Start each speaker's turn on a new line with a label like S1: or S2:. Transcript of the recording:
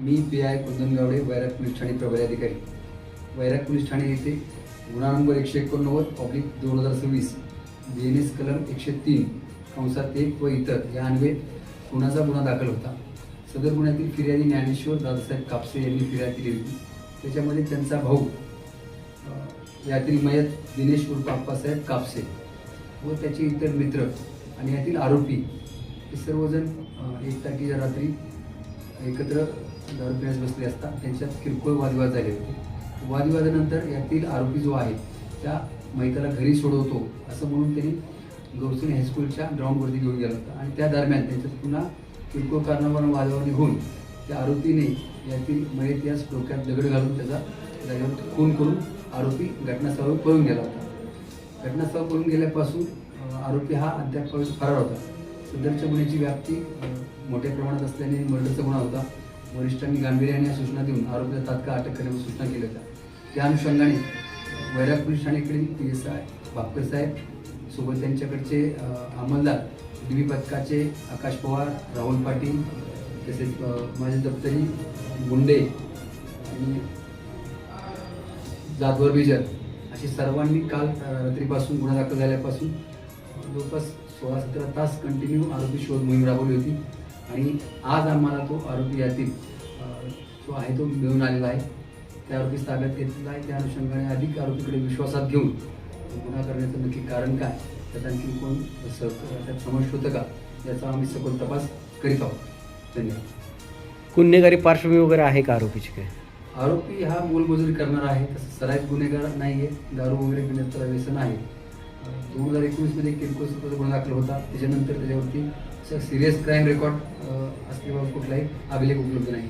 S1: मी PI कुंदनगावडे, वैराग police Thane प्रभारी अधिकारी. वैराग police Thane येथे गुन्हा नंबर 189/2026 BNS कलम 103(1) व इतर या अन्वये खुनाचा गुन्हा दाखल होता. सदर गुन्ह्यातील फिर्यादी ज्ञानेश्वर दादासाहेब कापसे यांनी फिर्याद दिली होती. त्याच्यामध्ये त्यांचा भाऊ यातील मयत दिनेश उर्फ आप्पासाहेब कापसे व त्याचे इतर मित्र आणि यातील आरोपी हे सर्वजण 1 तारखेच्या रात्री एकत्र दारू पिण्यास बसले असता त्यांच्यात किरकोळ वादविवाद झाले होते. वादविवादानंतर यातील आरोपी जो आहे त्या महिताला घरी सोडवतो असं म्हणून त्यांनी गौसणी हायस्कूलच्या ग्राउंडवरती घेऊन गेला होता आणि त्या दरम्यान त्यांच्यात पुन्हा किरकोळ कारणावरून वादावादी होऊन त्या आरोपीने यातील मयत यास डोक्यात दगड घालून त्याचा जागेवर खून करून आरोपी घटनास्थळावर पळून गेला होता. घटनास्थळावर पळून गेल्यापासून आरोपी हा अद्याप फरार होता. सदरच्या गुन्ह्याची व्याप्ती मोठ्या प्रमाणात असल्याने मर्डरचा गुन्हा होता. वरिष्ठांनी गांभीर्याने सूचना देऊन आरोपीला तात्काळ अटक करण्याची सूचना केली होत्या. त्या अनुषंगाने वैराग पोलीस ठाणेकडील PSI भापकर साहेब सोबत त्यांच्याकडचे अंमलदार DB पथकाचे आकाश पवार, राहुल पाटील तसेच माझे दप्तरी गुंडे आणि जाधवर बिजर अशी सर्वांनी काल रात्रीपासून गुन्हा दाखल झाल्यापासून जवळपास 16-17 तास कंटिन्यू आरोपी शोध मोहीम राबवली होती आणि आज आम्हाला तो आरोपी यातील जो आहे तो मिळून आलेला आहे. त्या आरोपी ताब्यात घेतलेला आहे. त्या अनुषंगाने अधिक आरोपीकडे विश्वासात घेऊन गुन्हा करण्याचं नक्की कारण काय, त्यात आणखी कोण त्यात समावेश होतं का याचा आम्ही सखोल तपास करीत आहोत. धन्यवाद.
S2: गुन्हेगारी पार्श्वभूमी वगैरे आहे का आरोपीची काय?
S1: आरोपी हा मोलमजुरी करणारा आहे. तसं सराईत गुन्हेगार नाही आहे. दारू वगैरे पिण्यात त्याला व्यसन आहे. 2019 किरकोळ स्वरूपाचा गुन्हा दाखल होता. त्याच्यानंतर त्याच्यावरती सिरियस क्राईम रेकॉर्ड असल्याबाबत कुठलाही अभिलेख उपलब्ध नाही.